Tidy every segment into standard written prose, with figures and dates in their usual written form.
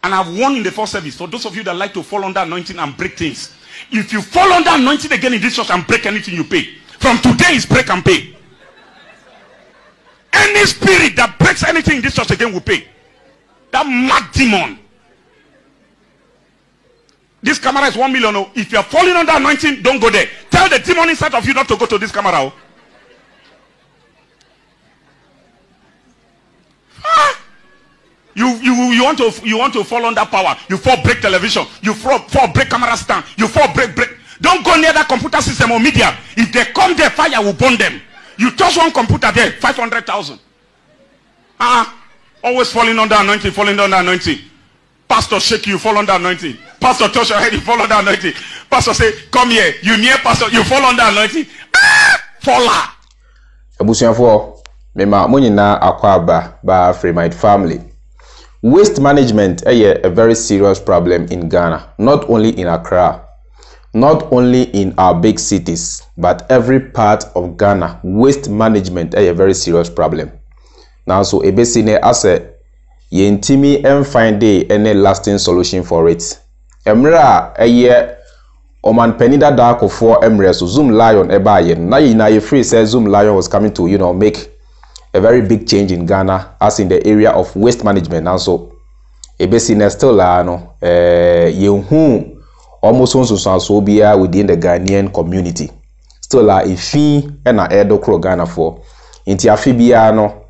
And I've warned in the first service, for those of you that like to fall under anointing and break things, if you fall under anointing again in this church and break anything, you pay. From today is break and pay. Any spirit that breaks anything in this church again will pay. That mad demon. This camera is 1 million. Oh. If you are falling under anointing, don't go there. Tell the demon inside of you not to go to this camera. Oh. You want to fall under power. You fall break television. You fall break camera stand. You fall break. Don't go near that computer system or media. If they come there, fire will burn them. You touch one computer there, 500,000. Always falling under anointing, falling under anointing. Pastor shake you, fall under anointing. Pastor touch your head, you fall under anointing. Pastor say, come here. You near pastor, you fall under anointing. Faller. Ebusianfo, mema munyina akwaba ba Fremite family. Waste management is a very serious problem in Ghana, not only in Accra, not only in our big cities, but every part of Ghana. Waste management is a very serious problem. Now, so ebesine ase yentimi and find any lasting solution for it. Emra eye oman penida darko for Emre so Zoom Lion ebayen. Na you free says Zoom Lion was coming to make a very big change in Ghana as in the area of waste management. Now so ebesine still no yehu almost so be within the Ghanaian community. Still ifi and a edo kro Ghana for inti afibia no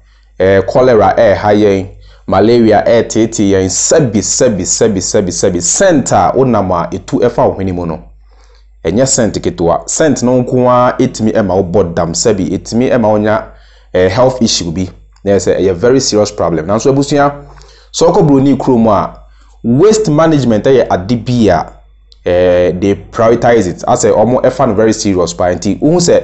cholera high malaria tete and sebi center onama etu efa ohwenimu no enye cent ketua cent no nkoa etimi ema obodam sebi etimi ema onya health issue bi na say a very serious problem. Now so ebusua so ko broni kromo a waste management adibia they prioritize it as a omo efa no very serious point unhu say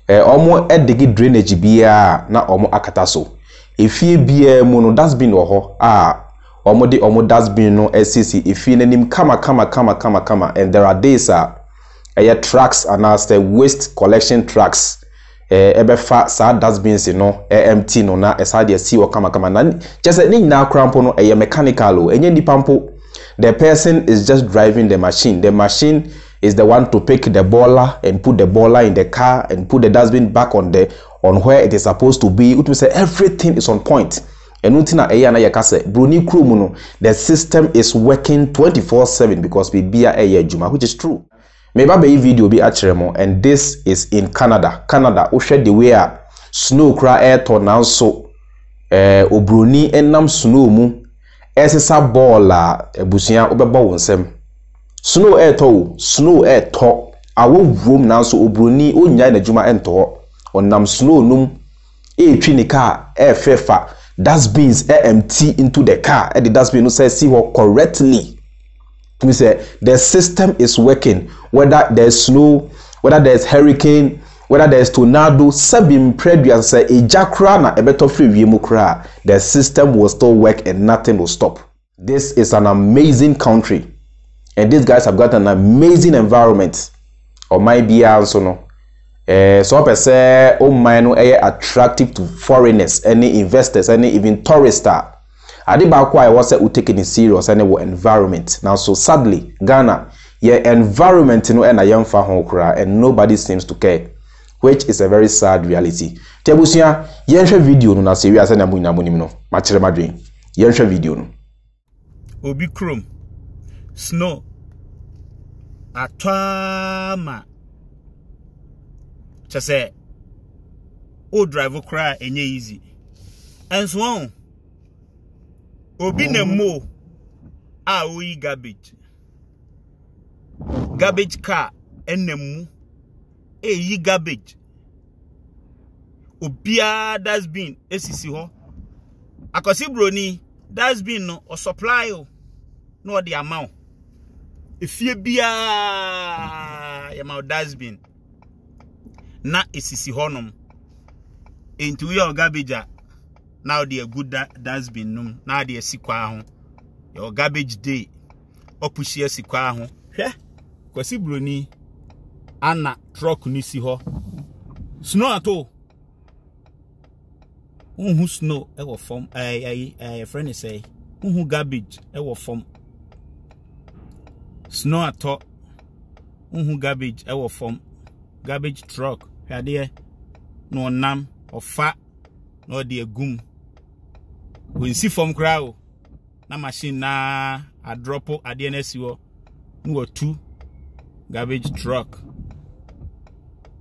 omo edigi drainage bia na omo akata so efie bia mu no dustbin wo ho omo de omo dustbin no SCC efie nanim kama and there are days trucks and as the waste collection trucks ebefa sa dustbins no empty no na esa de si wo kama na just ni nyina krampo no mechanical enye nipampo. The person is just driving the machine. The machine is the one to pick the baller and put the baller in the car and put the dustbin back on where it is supposed to be. It will say everything is on point. And utina eya na yakase bruni krumu no, the system is working 24/7 because bibia eya juma, which is true. Maybe be video be achiremo, and this is in Canada. Canada ushe the way snow cra air to now so obruni enam snow mu esesa ball ebusia obeba wonsem snow air to awo vroom now so obruni onya na juma ento onam snow num twi ni car fefa dustbins empty into the car the dustbin no say see what correctly. We say the system is working, whether there's snow, whether there's hurricane, whether there's tornado, sabim previous say a jakra na ebeto free wiemukra, the system will still work and nothing will stop. This is an amazing country, and these guys have got an amazing environment. Or might be also no. So I say, oh my no, attractive to foreigners, any investors, any even tourists. I was taking it serious and environment. Now, so sadly, Ghana, environment and a young fahokra, and nobody seems to care, which is a very sad reality. Tebusia, yensha video no na serious and no. Machere madrin. Yensha video no. Obi Chrome. Snow. Atama. Chase. O drive cry enye easy. And so on. Obi na mo oyi garbage car enemu yi garbage obia dustbin esisi ho akosi broni dustbin no o supply o no the amount efie bia ya ma dustbin na esisi ho nom into your garbage now the good dustbin num now the sikwa ho your garbage day opushie sikwa ho hwe kwasi broni ana truck ni si ho snow ato snow e wo form friend say Uhu garbage ewo form. Snow ato. Uhu garbage ewo form. Garbage truck. Hade no nam ofa no de gum. We see from crowd. Na machine na a drop ade na siwo. No 2 garbage truck.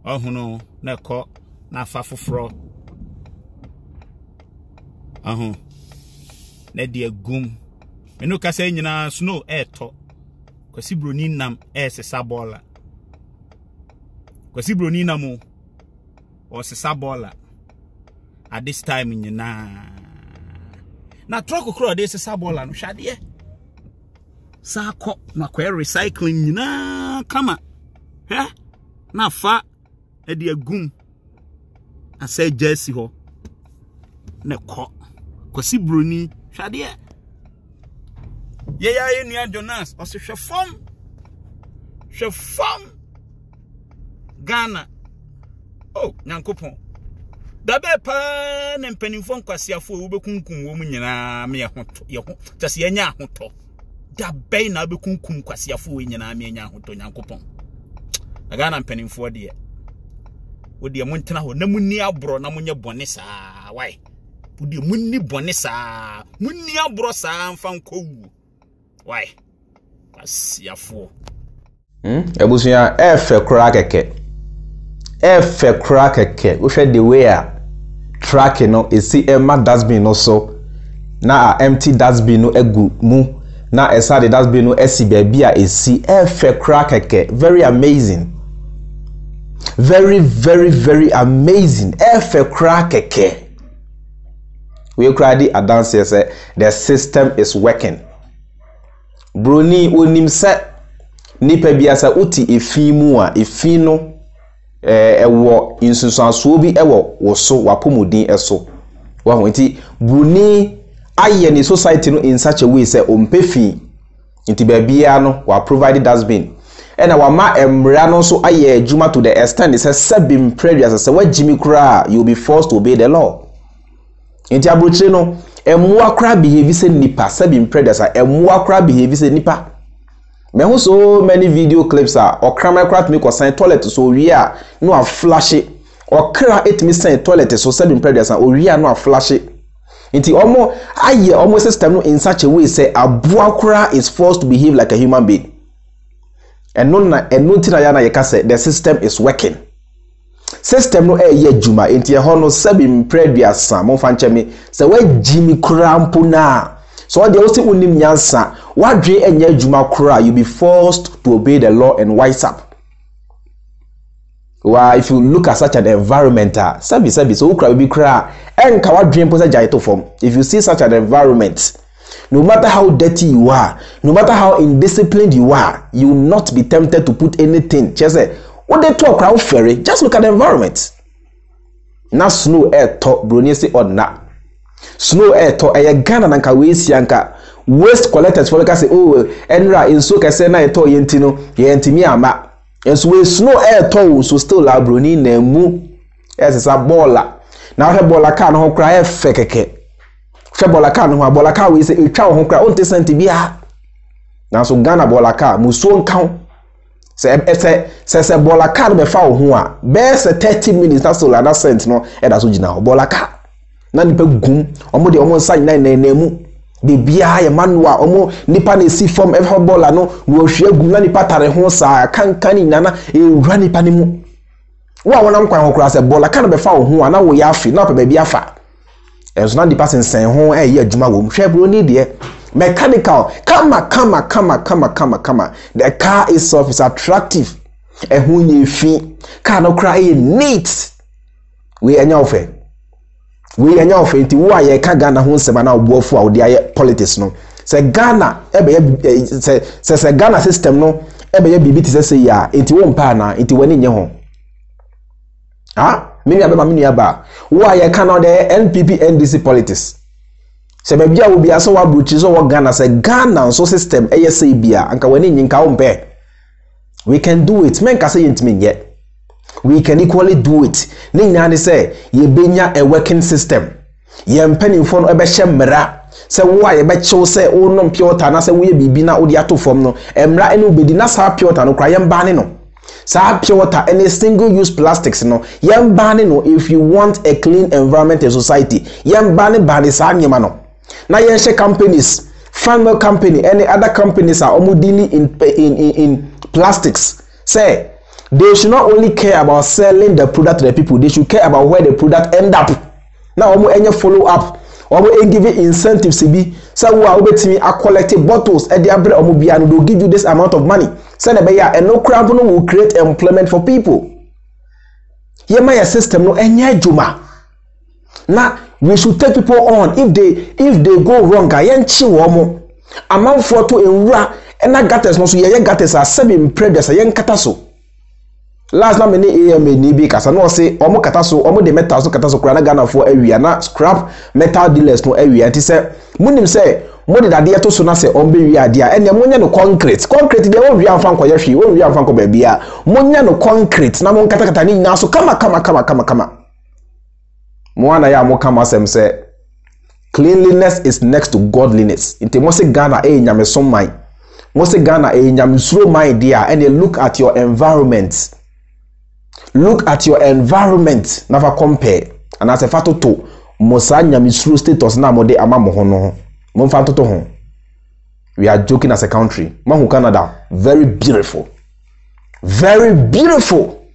Ohuno na ko na fa foforo. Na de gum. Eno ka say nyina snow to. Kwasi broni nam sesa bola. Kwasi broni nam o sesa bola. At this time nyina. Na truck kro de sesa bola no hwade. Sa ko na kwa recycling nyina kama. He? Na fa e de gum. Asa jersey ho. Na ko. Kwasi broni hwade. Ye nua Jonas o se hwefom Ghana. Oh, nyankopon. Da be pa na mpanimfo nkwasiafo wo bekunkum wo mu nyina me yehoto yeho tase anya ahoto. Da be na bekunkum nkwasiafo wo nyina me anya ahoto nyankopon. Da Ghana mpanimfo de wo de montena ho na munni abro na munye bone saa why wo de munni bone saa munni abro saa mfa nkowu why kwasiafo ebusuya efe kra keke wo hwe the way a track no esi ema dustbin no so na empty dustbin no egu mu na esade dustbin no esi baabi a esi efe kra keke. Very amazing, very amazing. Efe kra keke we cried a dance say the system is working. Broni onim se nipa biasa uti efi mu a efi no ewo insusanso bi ewo woso wapomodin eso wa ho nti broni aye ni society no in such a way say ompefi nti babia no wa provide dustbin ena wa ma emra no so aye adwuma to the extent say sabim previous say wagimi kura you be forced to obey the law. Nti abrochire no emua kra behave say nipa sabim previous emua kra behave say nipa. Me ho so many video clips or crime craft me ko sign toilet so we a no a flash it or kra it me sign toilet so sabim previous o we a no a flash it. Nti omo aye omo system no in such a way say abua kra is forced to behave like a human being. And no tina ya na ye ka say the system is working. System no ye adwuma enti e ho no sabim previous mo fa nche me say we jimi kra mpo na so they also unim nyansa wadwe enya adwuma kra you be forced to obey the law and wise up. Why if you look at such an environment sabi so ukra be kra enka wadwe mpo say jaito form. If you see such an environment, no matter how dirty you are, no matter how indisciplined you are, you will not be tempted to put anything. Just say what they talk crowd ferry, just look at the environment. Na snow air top brony say or na snow air to e Ghana nanka we sianka waste collectors for say oh enra inso kese na eto yenti no yentimi ama enso we snow air to so still la broni na mu esesa bola na he bola ka no ho kra e fekeke fe bola ka no ho bola ka we say etwa ho kra onte senti bia na so Ghana bola ka muso nkan se bola ka no be fa ho a be se 30 minutes na so la na cent no e da so gina ho bola ka na nipa gum omo de omo nsan na mu bebia ya manual omo nipa na si form ever ball no wo hwe gum na nipa tare ho saa kankani nana e wura nipa ne mu wa wona nkwan ho kura se ball ka na be fa ho na wo ya afi na pa bebia fa enso na nipa sensen ho e ye adwuma wo hwe bro ni de mechanical kama the car itself is attractive e hu nye fi car no cry neat we anya ofe nti wo aye ka Ghana ho nsema na obuofo a odi aye politics no se Ghana ebe se Ghana system no ebe ye bibi ti se ya nti wo mpa na nti wani nye ho mini aba wo aye ka na the NPP NDC politics se be bia wo bia so wa bruchi so wo Ghana se Ghana so system eye se bia anka wani nyinka wo mpe we can do it men ka say yentimi nye. We can equally do it. Ni nyane say ye benya a working system. Ye mpanimfo no ebe hye mmara se wo a ye be chew se o no pure water na se wo ye bibi na o di ato fom no emra ene obedi na sa pure water no kra yem ba ne no sa pure water any single use plastics no yem ba ne no if you want a clean environment in society yem ba ne sa nyema no na yen she companies Farmer company any other companies are almost dealing in plastics say they should not only care about selling the product to the people, they should care about where the product end up. Now almost any follow up almost give incentives to be so we are me a collective bottles at the abre omobiano will give you this amount of money send a beya and no crowd will create employment for people. Here my system no enya juma. Now we should take people on if they go wrong ayen chi womo amount for to enra and that gatters no so ye gatters are 7 previous ayen kataso last na many am ni bi kasa no say omo kataso omo de metal so kataso kura na Ghana for awia na scrap metal dealers no awia nti say munim say mo de dade to so na say ombe wi ade a ene monya no concrete de won wi amfa nkoye hwe won wi amfa nko ba bia monya no concrete na mo nkata ni nyina so kama Mwana ya mokama sem say cleanliness is next to godliness. Inte mose Ghana nyame som mai. Mose Ghana nyame suro mai dia and look at your environment. Look at your environment never compare. And as a fato to mosa nyame suro status na mode ama mo ho no. Mo fato to ho. We are joking as a country. Mahu Canada very beautiful. Very beautiful.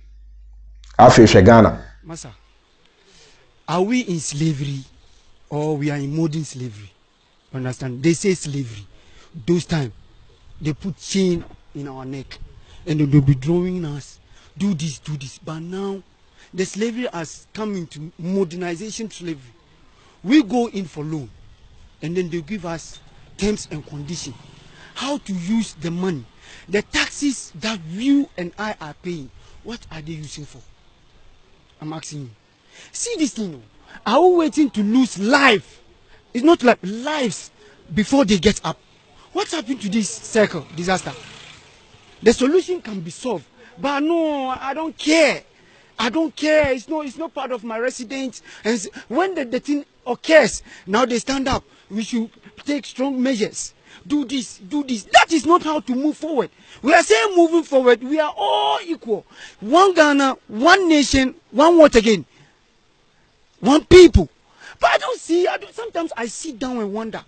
Africa Ghana. Masa. Are we in slavery or we are in modern slavery? Understand? They say slavery. Those times, they put chain in our neck and they'll be drawing us, do this. But now, the slavery has come into modernization slavery. We go in for loan and then they give us terms and conditions. How to use the money. The taxes that you and I are paying, what are they using for? I'm asking you. See this thing. Are we waiting to lose life? It's not like lives before they get up. What's happened to this circle disaster? The solution can be solved, but no, I don't care. I don't care. It's not part of my residence. And when the thing occurs, now they stand up. We should take strong measures. Do this. That is not how to move forward. We are saying moving forward, we are all equal. One Ghana, one nation, one what again? One people. But I don't see, sometimes I sit down and wonder,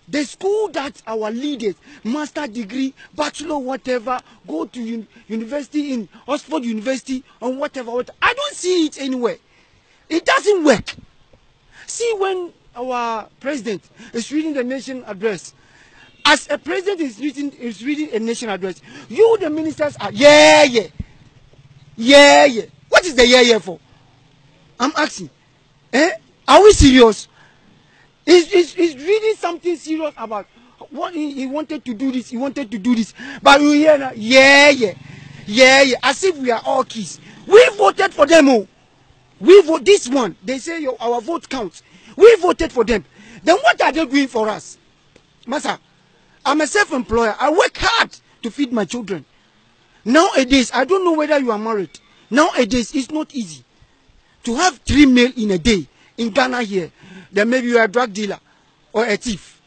the school that our leaders, master degree, bachelor, whatever, go to university in Oxford University or whatever, I don't see it anywhere. It doesn't work. See, when our president is reading the nation address, as a president is reading a nation address, you, the ministers, are, yeah. What is the yeah for? I'm asking. Are we serious? He's reading something serious about what he wanted to do this, but we hear now, yeah, as if we are all kids. We voted for them all. We vote this one. They say our vote counts. We voted for them. Then what are they doing for us? Masa, I'm a self-employer. I work hard to feed my children. Nowadays, I don't know whether you are married. Nowadays, it's not easy to have 3 meals in a day in Ghana here. Then maybe you are a drug dealer or a thief.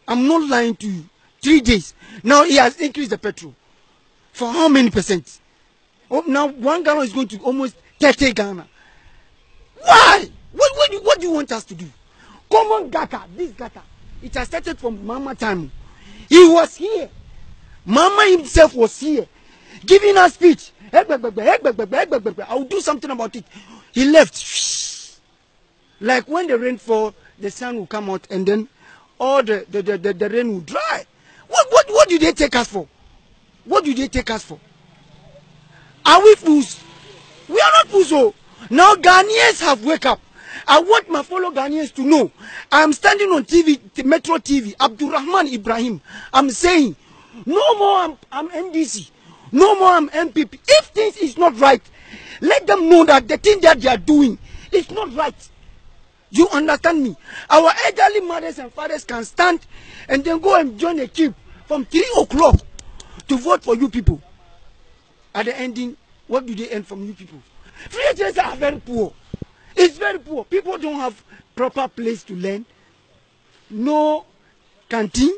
I'm not lying to you. 3 days. Now he has increased the petrol. For how many percent? Oh, now 1 Ghana is going to almost 30 Ghana. Why? What do you want us to do? Common Gata, this Gata, it has started from Mama time. He was here. Mama himself was here, giving us speech. I will do something about it. He left. Like when the rain falls, the sun will come out and then all the rain will dry. What do they take us for? What do they take us for? Are we fools? We are not fools. Oh. Now Ghanaians have wake up. I want my fellow Ghanaians to know. I am standing on TV, Metro TV, Abdurrahman Ibrahim. I'm saying, no more I'm NDC. No more I'm MPP. If things is not right, let them know that the thing that they are doing is not right. You understand me? Our elderly mothers and fathers can stand and then go and join a queue from 3 o'clock to vote for you people. At the ending, what do they earn from you people? Free agents are very poor. It's very poor. People don't have proper place to learn. no canteen.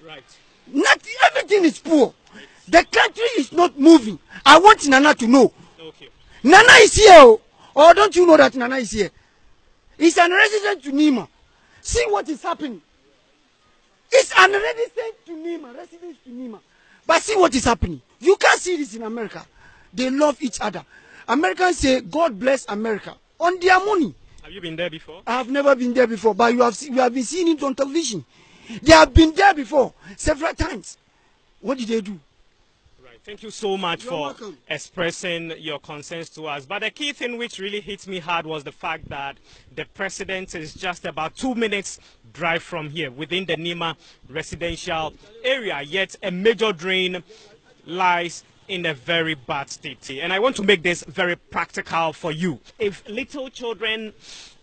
Right. Nothing, everything is poor. The country is not moving. I want Nana to know. Okay. Nana is here. Or don't you know that Nana is here? He's an resident to Nima. See what is happening. It's an resident to Nima. But see what is happening. You can't see this in America. They love each other. Americans say, God bless America. On their money. Have you been there before? I have never been there before, but you have been seeing it on television. They have been there before, several times. What did they do? Right. Thank you so much You're for welcome. expressing your concerns to us. But the key thing which really hit me hard was the fact that the president is just about 2 minutes drive from here within the Nima residential area, yet a major drain lies in a very bad state. And I want to make this very practical for you. If little children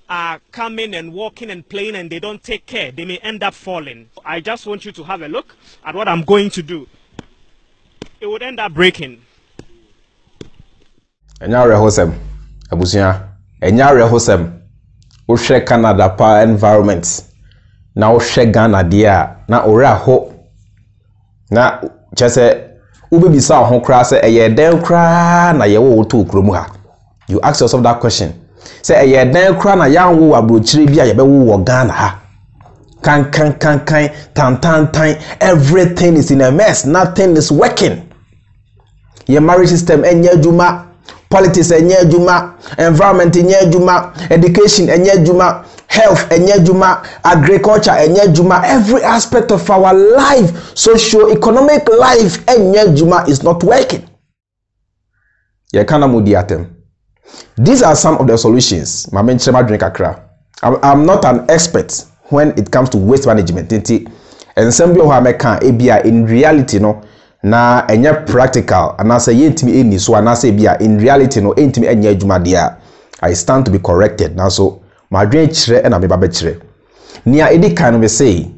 are coming and walking and playing and they don't take care, they may end up falling. I just want you to have a look at what I'm going to do. It would end up breaking. Enya rehosem abusia enya rehosem wo hwe Canada pa environment na wo hwe Ghana dia na ore aho na chese ubebisa ho kra se eye den kra na ye wo to okromu ha. You ask yourself that question. Say eye den kra na ya wo abrochire bia ye be wo Ghana ha. Kan tan everything is in a mess. Nothing is working. Your marriage system enye juma, politics enye juma, environment enye juma, education enye juma, health enye juma, agriculture enye juma. Every aspect of our life, socio-economic life enye juma is not working. These are some of the solutions. I'm not an expert when it comes to waste management. And some people in reality no na enye practical and I say yentimi eni so and I say bia in reality no entimi enye adwuma dia. I stand to be corrected. Now so my dwen kire and me ba kire nia edi kan we say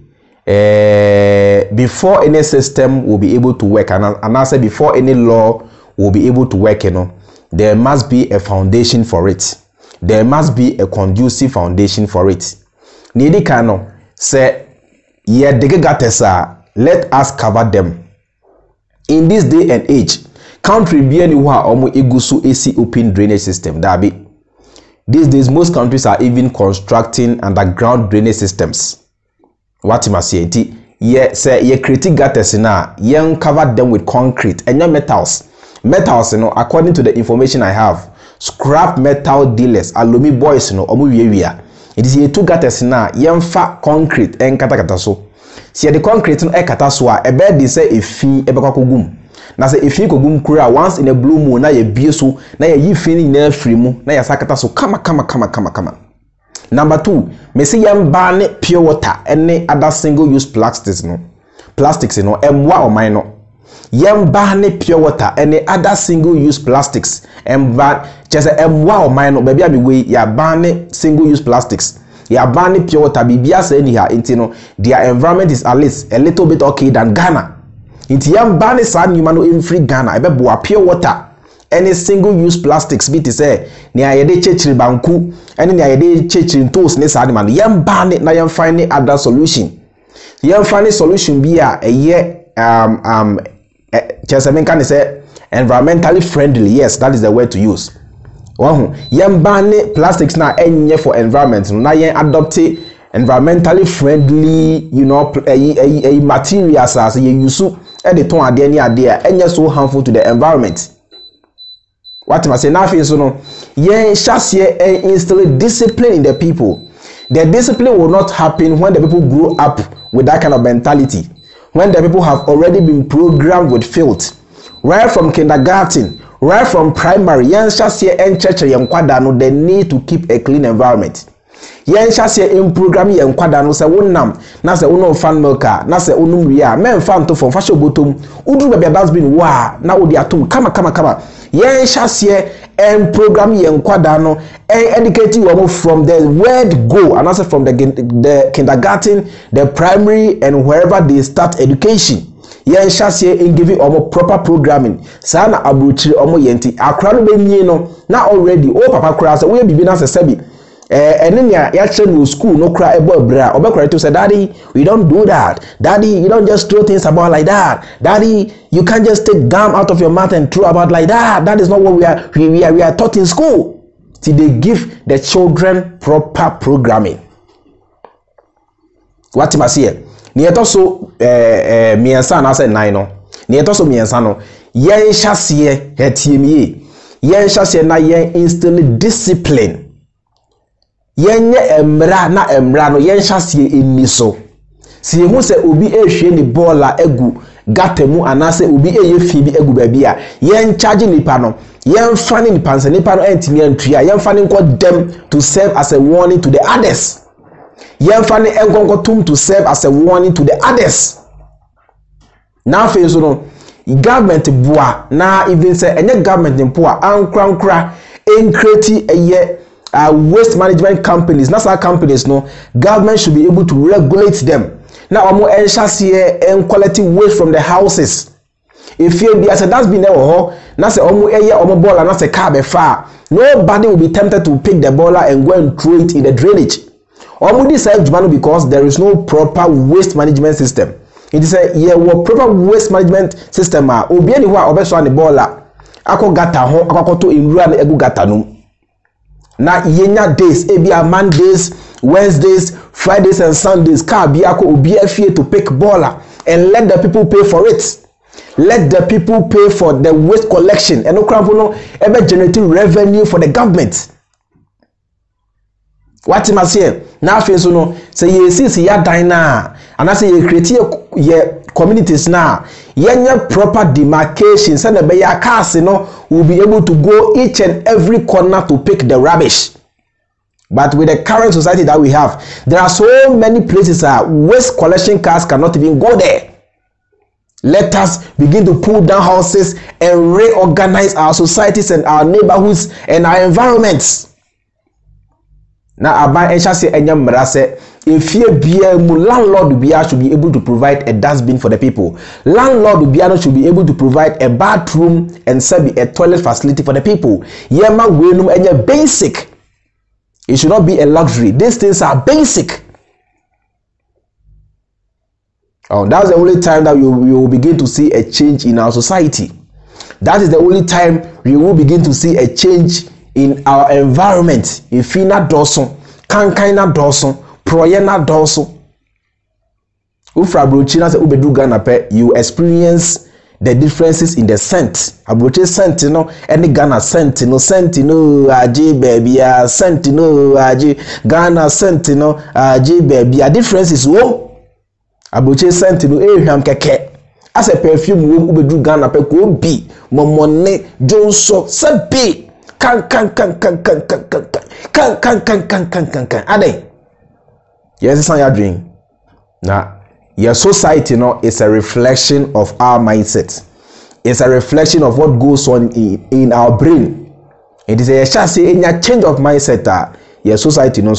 before any system will be able to work and I say before any law will be able to work, you know, there must be a foundation for it. There must be a conducive foundation for it. Ni edi kan no say ye degegatesa, let us cover them. In this day and age, country be anywhere omo egusu AC open drainage system. Dabi. These days, most countries are even constructing underground drainage systems. What you must say, ye say ye create gutters na ye cover them with concrete and your metals. Metals, you know, according to the information I have, scrap metal dealers, alumi boys, you know, omo wiewia. It is ye two gutters na ye fa concrete and kata so. Si the concrete no ekata so a ebe de say efi ebekwa kogum na say efi kogum kura once in a blue moon na ye bie so na ye yifi ni na afiri mu na ya sakata so kama. Number 2, me say yam ban pure water any other single use plastics no emwa o man no yam ban pure water any other single use plastics emba just emwa o man no baby abi we ya ban single use plastics. Ya banning pure water bibia say ni ha inti no their environment is at least a little bit okay than Ghana. Inti yam banning san nyuma no in free Ghana ebe bo pure water any single use plastics bi ti say ni ayede chechiri banku any ni ayede chechiri tools ne sa ni man yam banning na yam find other solution. Yam find solution bi a eye chesemen kan say environmentally friendly. Yes, that is the word to use. Wow, yam ban plastics na enye for environment. Na yen adopt environmentally friendly, you know, a materials as ye use the ton ade ni ade enye so harmful to the environment. What am I saying? Now, so no, yen shasiye instill discipline in the people. The discipline will not happen when the people grow up with that kind of mentality. When the people have already been programmed with filth, right from kindergarten. Right from primary, yen just here and church yen kwada no the need to keep a clean environment. Yen just here in program yen kwada no se wonnam na se wono fan milka na se onum ria men fan to from fashion bottom udu be that's been wa na odi atom kama yen just here and program yen kwada no educate you from the word go and also from the kindergarten, the primary and wherever they start education. Yen shasiye in giving omo proper programming. Sana abruchiri omo yenti. Akra no be nyi no na already o papa kra se we bibi na se sebi. enya ya chere no school no cry ebo bra obekora to say daddy we don't do that, daddy you don't just throw things about like that, daddy you can't just take gum out of your mouth and throw about like that. That is not what we are taught in school. See, they give the children proper programming. What you must hear ni etoso miensa na say 9 no ni etoso miensa no yen hyase etiemie yen hyase na yen instill discipline. Yenye emra na emra no yen hyase eniso si emu se obi ehwe ni bola egu gatemu anase obi eye fi bi egu ba bia yen charge nipa no yen fani nipa nse nipa no entimi antua yen fani nko dem to serve as a warning to the others. Yen fani enkonko tum to serve as a warning to the others. Now fe so no government boa na even say enye government mpoa ankra encreate eye waste management companies, NASA companies, no government should be able to regulate them. Now, omo enshase and quality waste from the houses. If you be as a that's been there, na say omo eye omo baller na say car be far. Nobody will be tempted to pick the baller and go and throw it in the drainage. Omo decide because there is no proper waste management system. It is a proper waste management system. Obi any wa obeso an baller. Ako gata ho akoto inrua na egu gata no. Na yenya days, ebia Mondays, Wednesdays, Fridays and Sundays, car biako obi afie to pick baller and let the people pay for it. Let the people pay for the waste collection and no crampo no ever generating revenue for the government. What you must hear now face no say ye see ya dina and I say ye create ye communities now yenya proper demarcation send the beya cars no will be able to go each and every corner to pick the rubbish. But with the current society that we have, there are so many places waste collection cars cannot even go there. Let us begin to pull down houses and reorganize our societies and our neighborhoods and our environments. Now, Aban Esha say Enyam Mrase, if you be a landlord should be able to provide a dustbin for the people. Landlord should be able to provide a bathroom and a toilet facility for the people. Yema wenum enya basic. It should not be a luxury. These things are basic. Oh, that's the only time that we will begin to see a change in our society. That is the only time we will begin to see a change in our environment. If you not doson, kankaina doson, proyena doson. Ufra brochina se ubedu Ghana pe, you experience the differences in the scent. Abroche scent, you know, any Ghana scent, you know, aji baby, scent, you know, aji Ghana scent, you know, aji baby. A difference is wo. Abroche scent, you know, eham keke. As a perfume, ubedu Ghana pe ko bi, momone, jonso, sebi. Kan. Ade. Yes, it's not your dream. Now, your society, you know, is a reflection of our mindset. It's a reflection of what goes on in our brain. It is a change of mindset. Your society, you know,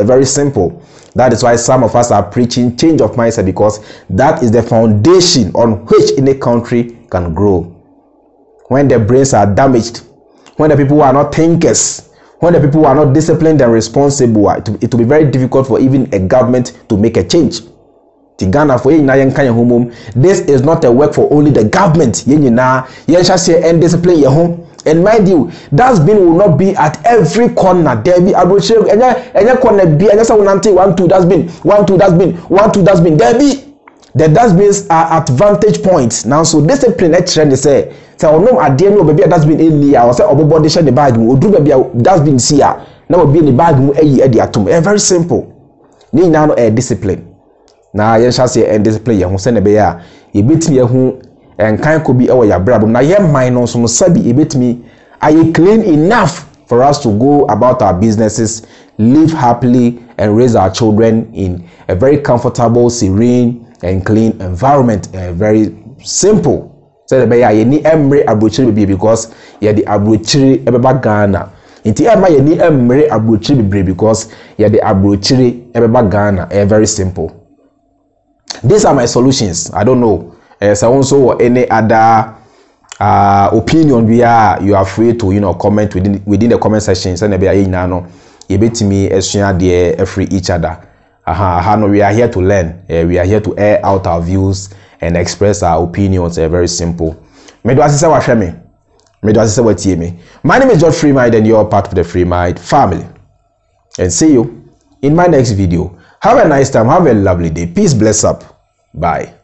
very simple. That is why some of us are preaching change of mindset, because that is the foundation on which any country can grow. When the brains are damaged, when the people are not thinkers, when the people are not disciplined and responsible, it will be very difficult for even a government to make a change. Ghana for this is not a work for only the government. And discipline your home. And mind you, dustbin will not be at every corner. There be any corner be and 1 2 dustbin, 1 2 dustbin, 1 2 dustbin. There be the dustbins are at vantage points. Now, so discipline trend is say, so no idea no baby dustbin in the I say obo share the bag, or do baby dustbin see ya. Now be in the bag atom. Very simple. Ni now a discipline. Na yen shall say and discipline ya send be ya e betimi ehu enkan ko bi e wo ya brabo na ye man no so no sabi e betimi are clean enough for us to go about our businesses, live happily and raise our children in a very comfortable, serene and clean environment. Very simple. So be ya ye ni emre abrochiri be because ye the abrochiri ebeba Ghana. Inti ema ye ni emre abrochiri be because ye the abrochiri ebeba Ghana. Very simple. These are my solutions. I don't know. So also any other opinion you are free to comment within the comment section. yebetimi esua de every each other. No, we are here to learn. We are here to air out our views and express our opinions. Very simple. My name is George Freemind, and you're part of the Freemind family. And see you in my next video. Have a nice time. Have a lovely day. Peace, bless up. Bye.